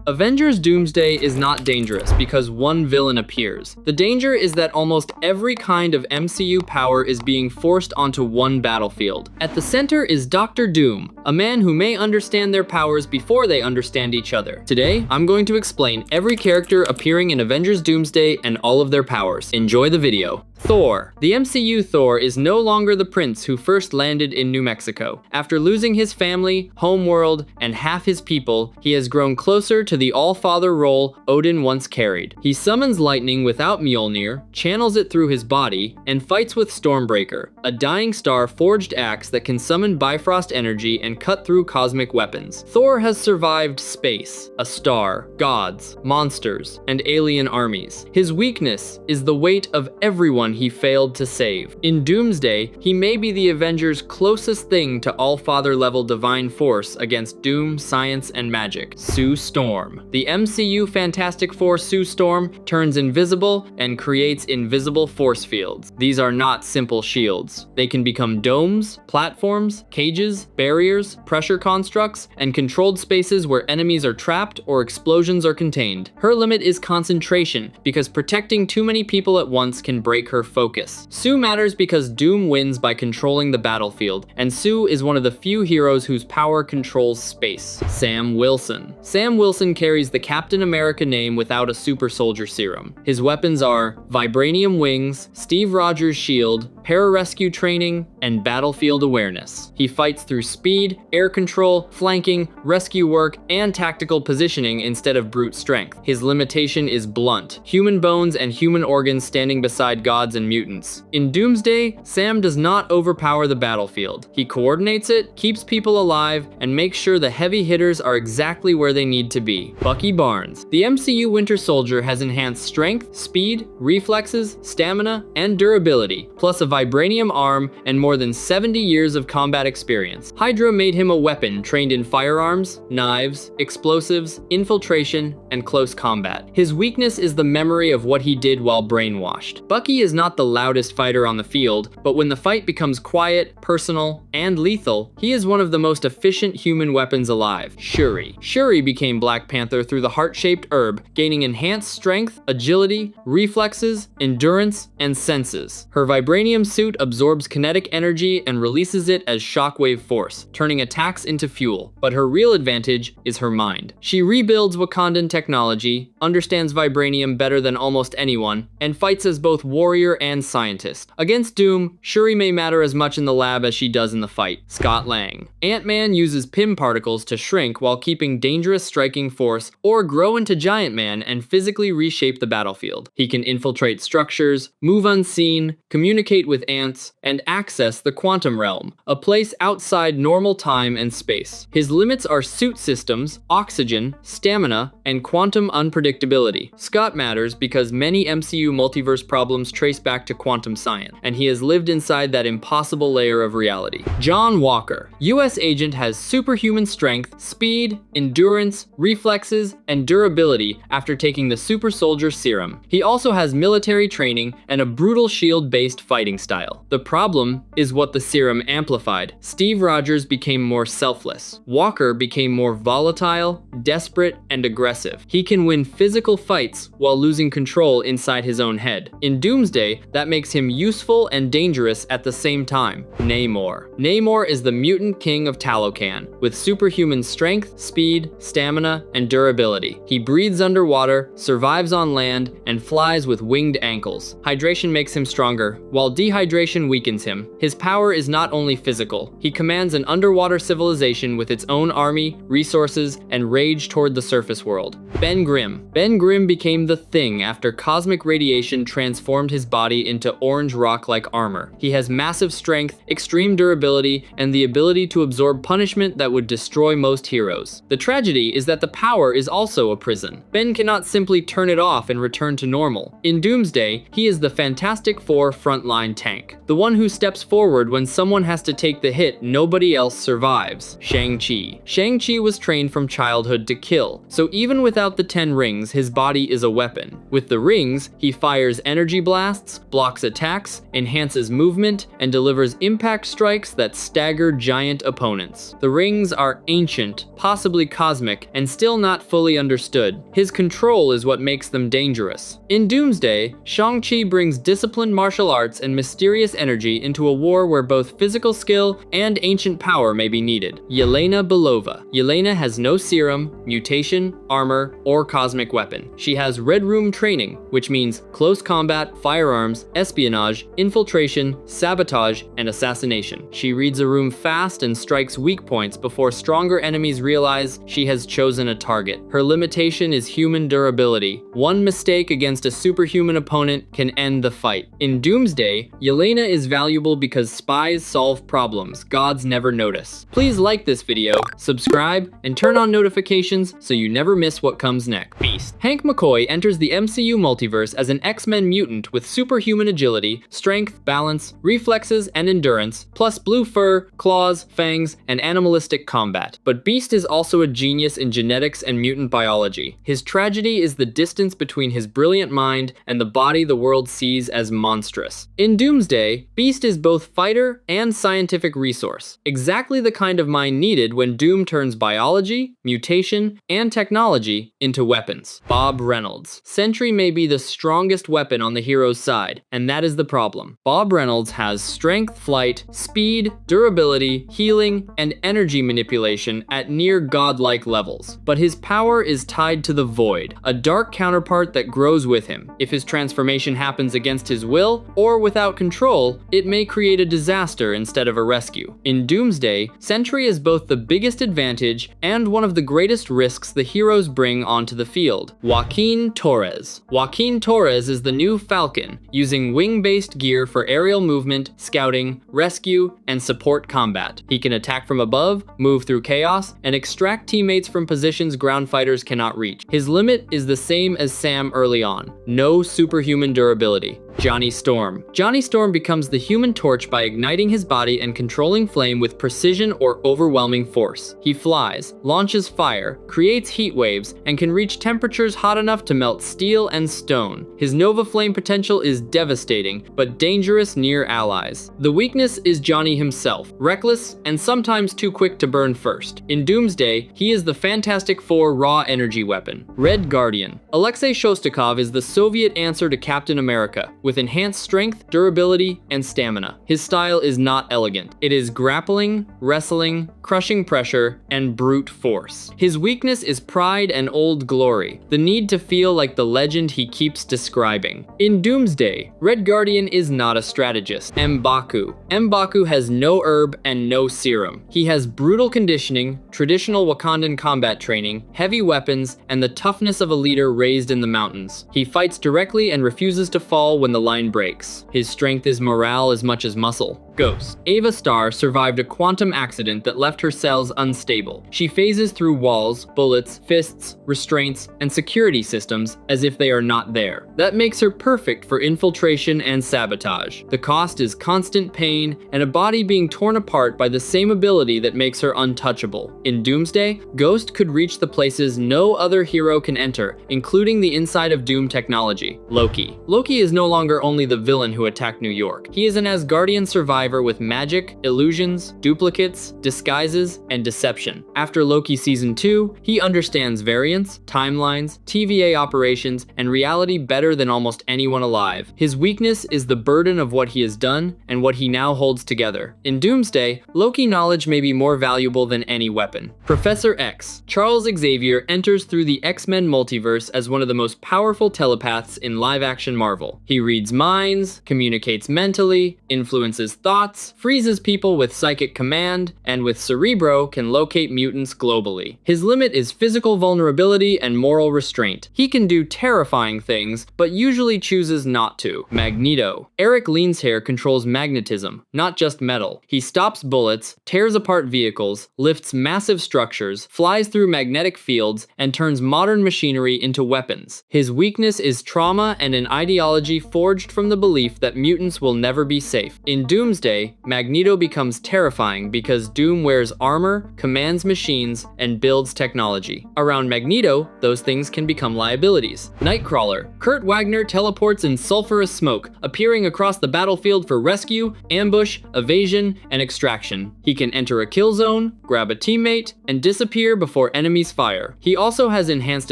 Avengers Doomsday is not dangerous because one villain appears. The danger is that almost every kind of MCU power is being forced onto one battlefield. At the center is Dr. Doom, a man who may understand their powers before they understand each other. Today, I'm going to explain every character appearing in Avengers Doomsday and all of their powers. Enjoy the video. Thor. The MCU Thor is no longer the prince who first landed in New Mexico. After losing his family, homeworld, and half his people, he has grown closer to the all-father role Odin once carried. He summons lightning without Mjolnir, channels it through his body, and fights with Stormbreaker, a dying star forged axe that can summon Bifrost energy and cut through cosmic weapons. Thor has survived space, a star, gods, monsters, and alien armies. His weakness is the weight of everyone he failed to save. In Doomsday, he may be the Avengers' closest thing to All-Father level divine force against doom, science, and magic. Sue Storm. The MCU Fantastic Four Sue Storm turns invisible and creates invisible force fields. These are not simple shields. They can become domes, platforms, cages, barriers, pressure constructs, and controlled spaces where enemies are trapped or explosions are contained. Her limit is concentration, because protecting too many people at once can break her focus. Sue matters because Doom wins by controlling the battlefield, and Sue is one of the few heroes whose power controls space. Sam Wilson. Sam Wilson carries the Captain America name without a super soldier serum. His weapons are vibranium wings, Steve Rogers' shield, pararescue training, and battlefield awareness. He fights through speed, air control, flanking, rescue work, and tactical positioning instead of brute strength. His limitation is blunt: human bones and human organs standing beside gods and mutants. In Doomsday, Sam does not overpower the battlefield. He coordinates it, keeps people alive, and makes sure the heavy hitters are exactly where they need to be. Bucky Barnes. The MCU Winter Soldier has enhanced strength, speed, reflexes, stamina, and durability, plus a vibranium arm and more than 70 years of combat experience. Hydra made him a weapon trained in firearms, knives, explosives, infiltration, and close combat. His weakness is the memory of what he did while brainwashed. Bucky is not the loudest fighter on the field, but when the fight becomes quiet, personal, and lethal, he is one of the most efficient human weapons alive. Shuri. Shuri became Black Panther through the heart-shaped herb, gaining enhanced strength, agility, reflexes, endurance, and senses. Her vibranium suit absorbs kinetic energy and releases it as shockwave force, turning attacks into fuel. But her real advantage is her mind. She rebuilds Wakandan technology, understands vibranium better than almost anyone, and fights as both warrior and scientist. Against Doom, Shuri may matter as much in the lab as she does in the fight. Scott Lang. Ant-Man uses Pym particles to shrink while keeping dangerous striking force, or grow into Giant Man and physically reshape the battlefield. He can infiltrate structures, move unseen, communicate with ants, and access the quantum realm, a place outside normal time and space. His limits are suit systems, oxygen, stamina, and quantum unpredictability. Scott matters because many MCU multiverse problems trace back to quantum science, and he has lived inside that impossible layer of reality. John Walker. US agent has superhuman strength, speed, endurance, reflexes, and durability after taking the super soldier serum. He also has military training and a brutal shield-based fighting style. The problem is what the serum amplified. Steve Rogers became more selfless. Walker became more volatile, desperate, and aggressive. He can win physical fights while losing control inside his own head. In Doomsday, that makes him useful and dangerous at the same time. Namor. Namor is the mutant king of Talocan, with superhuman strength, speed, stamina, and durability. He breathes underwater, survives on land, and flies with winged ankles. Hydration makes him stronger, while dehydration weakens him. His power is not only physical. He commands an underwater civilization with its own army, resources, and rage toward the surface world. Ben Grimm. Ben Grimm became the Thing after cosmic radiation transformed his body into orange rock-like armor. He has massive strength, extreme durability, and the ability to absorb punishment that would destroy most heroes. The tragedy is that the power is also a prison. Ben cannot simply turn it off and return to normal. In Doomsday, he is the Fantastic Four frontline frontline tank. The one who steps forward when someone has to take the hit nobody else survives. Shang-Chi. Shang-Chi was trained from childhood to kill, so even without the 10 rings, his body is a weapon. With the rings, he fires energy blasts, blocks attacks, enhances movement, and delivers impact strikes that stagger giant opponents. The rings are ancient, possibly cosmic, and still not fully understood. His control is what makes them dangerous. In Doomsday, Shang-Chi brings disciplined martial arts and mysterious energy into a war where both physical skill and ancient power may be needed. Yelena Belova. Yelena has no serum, mutation, armor, or cosmic weapon. She has Red Room training, which means close combat, firearms, espionage, infiltration, sabotage, and assassination. She reads a room fast and strikes weak points before stronger enemies realize she has chosen a target. Her limitation is human durability. One mistake against a superhuman opponent can end the fight. In Doomsday, Yelena is valuable because spies solve problems gods never notice. Please like this video, subscribe, and turn on notifications so you never miss what comes next. Beast. Hank McCoy enters the MCU multiverse as an X-Men mutant with superhuman agility, strength, balance, reflexes, and endurance, plus blue fur, claws, fangs, and animalistic combat. But Beast is also a genius in genetics and mutant biology. His tragedy is the distance between his brilliant mind and the body the world sees as monstrous. In Doomsday, Beast is both fighter and scientific resource, exactly the kind of mind needed when Doom turns biology, mutation, and technology into weapons. Bob Reynolds. Sentry may be the strongest weapon on the hero's side, and that is the problem. Bob Reynolds has strength, flight, speed, durability, healing, and energy manipulation at near godlike levels. But his power is tied to the Void, a dark counterpart that grows with him. If his transformation happens against his will or without control, it may create a disaster instead of a rescue. In Doomsday, Sentry is both the biggest advantage and one of the greatest risks the heroes bring onto the field. Joaquin Torres. Joaquin Torres is the new Falcon, using wing-based gear for aerial movement, scouting, rescue, and support combat. He can attack from above, move through chaos, and extract teammates from positions ground fighters cannot reach. His limit is the same as Sam early on: no superhuman durability. Johnny Storm. Johnny Storm becomes the Human Torch by igniting his body and controlling flame with precision or overwhelming force. He flies, launches fire, creates heat waves, and can reach temperatures hot enough to melt steel and stone. His Nova Flame potential is devastating, but dangerous near allies. The weakness is Johnny himself, reckless and sometimes too quick to burn first. In Doomsday, he is the Fantastic Four raw energy weapon. Red Guardian. Alexei Shostakov is the Soviet answer to Captain America, with enhanced strength, durability, and stamina. His style is not elegant. It is grappling, wrestling, crushing pressure, and brute force. His weakness is pride and old glory, the need to feel like the legend he keeps describing. In Doomsday, Red Guardian is not a strategist. M'Baku. M'Baku has no herb and no serum. He has brutal conditioning, traditional Wakandan combat training, heavy weapons, and the toughness of a leader raised in the mountains. He fights directly and refuses to fall when the line breaks. His strength is morale as much as muscle. Ghost. Ava Starr survived a quantum accident that left her cells unstable. She phases through walls, bullets, fists, restraints, and security systems as if they are not there. That makes her perfect for infiltration and sabotage. The cost is constant pain and a body being torn apart by the same ability that makes her untouchable. In Doomsday, Ghost could reach the places no other hero can enter, including the inside of Doom technology. Loki. Loki is no longer only the villain who attacked New York. He is an Asgardian survivor with magic, illusions, duplicates, disguises, and deception. After Loki Season 2, he understands variants, timelines, TVA operations, and reality better than almost anyone alive. His weakness is the burden of what he has done and what he now holds together. In Doomsday, Loki knowledge may be more valuable than any weapon. Professor X. Charles Xavier enters through the X-Men multiverse as one of the most powerful telepaths in live-action Marvel. He reads minds, communicates mentally, influences thought spots, freezes people with psychic command, and with Cerebro can locate mutants globally. His limit is physical vulnerability and moral restraint. He can do terrifying things, but usually chooses not to. Magneto. Eric Leanshair controls magnetism, not just metal. He stops bullets, tears apart vehicles, lifts massive structures, flies through magnetic fields, and turns modern machinery into weapons. His weakness is trauma and an ideology forged from the belief that mutants will never be safe. In Doomsday, Magneto becomes terrifying because Doom wears armor, commands machines, and builds technology. Around Magneto, those things can become liabilities. Nightcrawler. Kurt Wagner teleports in sulfurous smoke, appearing across the battlefield for rescue, ambush, evasion, and extraction. He can enter a kill zone, grab a teammate, and disappear before enemies fire. He also has enhanced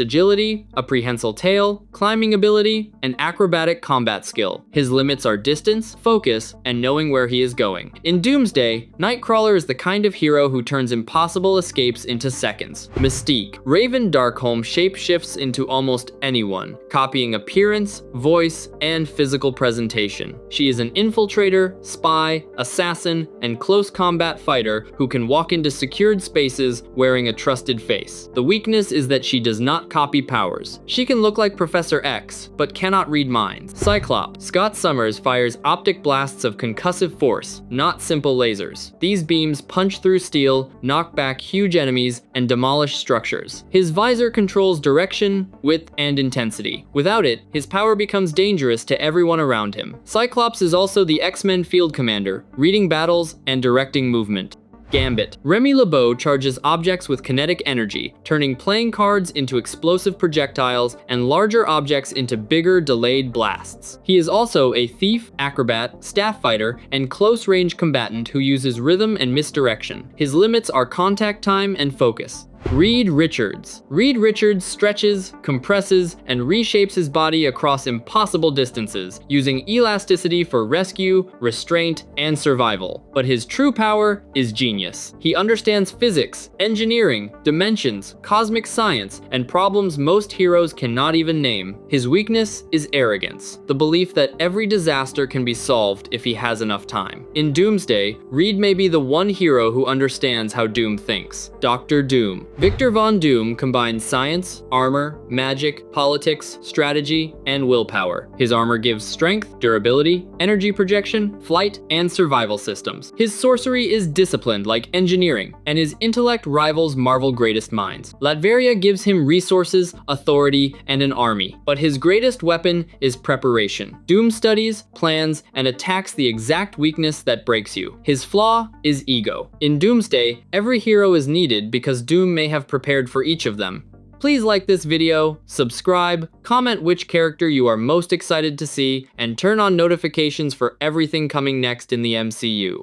agility, a prehensile tail, climbing ability, and acrobatic combat skill. His limits are distance, focus, and knowing where he is going. In Doomsday, Nightcrawler is the kind of hero who turns impossible escapes into seconds. Mystique. Raven Darkholme shapeshifts into almost anyone, copying appearance, voice, and physical presentation. She is an infiltrator, spy, assassin, and close combat fighter who can walk into secured spaces wearing a trusted face. The weakness is that she does not copy powers. She can look like Professor X, but cannot read minds. Cyclops. Scott Summers fires optic blasts of concussive force, not simple lasers. These beams punch through steel, knock back huge enemies, and demolish structures. His visor controls direction, width, and intensity. Without it, his power becomes dangerous to everyone around him. Cyclops is also the X-Men field commander, reading battles and directing movement. Gambit. Remy LeBeau charges objects with kinetic energy, turning playing cards into explosive projectiles and larger objects into bigger, delayed blasts. He is also a thief, acrobat, staff fighter, and close-range combatant who uses rhythm and misdirection. His limits are contact time and focus. Reed Richards. Reed Richards stretches, compresses, and reshapes his body across impossible distances, using elasticity for rescue, restraint, and survival. But his true power is genius. He understands physics, engineering, dimensions, cosmic science, and problems most heroes cannot even name. His weakness is arrogance, the belief that every disaster can be solved if he has enough time. In Doomsday, Reed may be the one hero who understands how Doom thinks. Dr. Doom. Victor Von Doom combines science, armor, magic, politics, strategy, and willpower. His armor gives strength, durability, energy projection, flight, and survival systems. His sorcery is disciplined like engineering, and his intellect rivals Marvel greatest minds. Latveria gives him resources, authority, and an army, but his greatest weapon is preparation. Doom studies, plans, and attacks the exact weakness that breaks you. His flaw is ego. In Doomsday, every hero is needed because Doom may have prepared for each of them. Please like this video, subscribe, comment which character you are most excited to see, and turn on notifications for everything coming next in the MCU.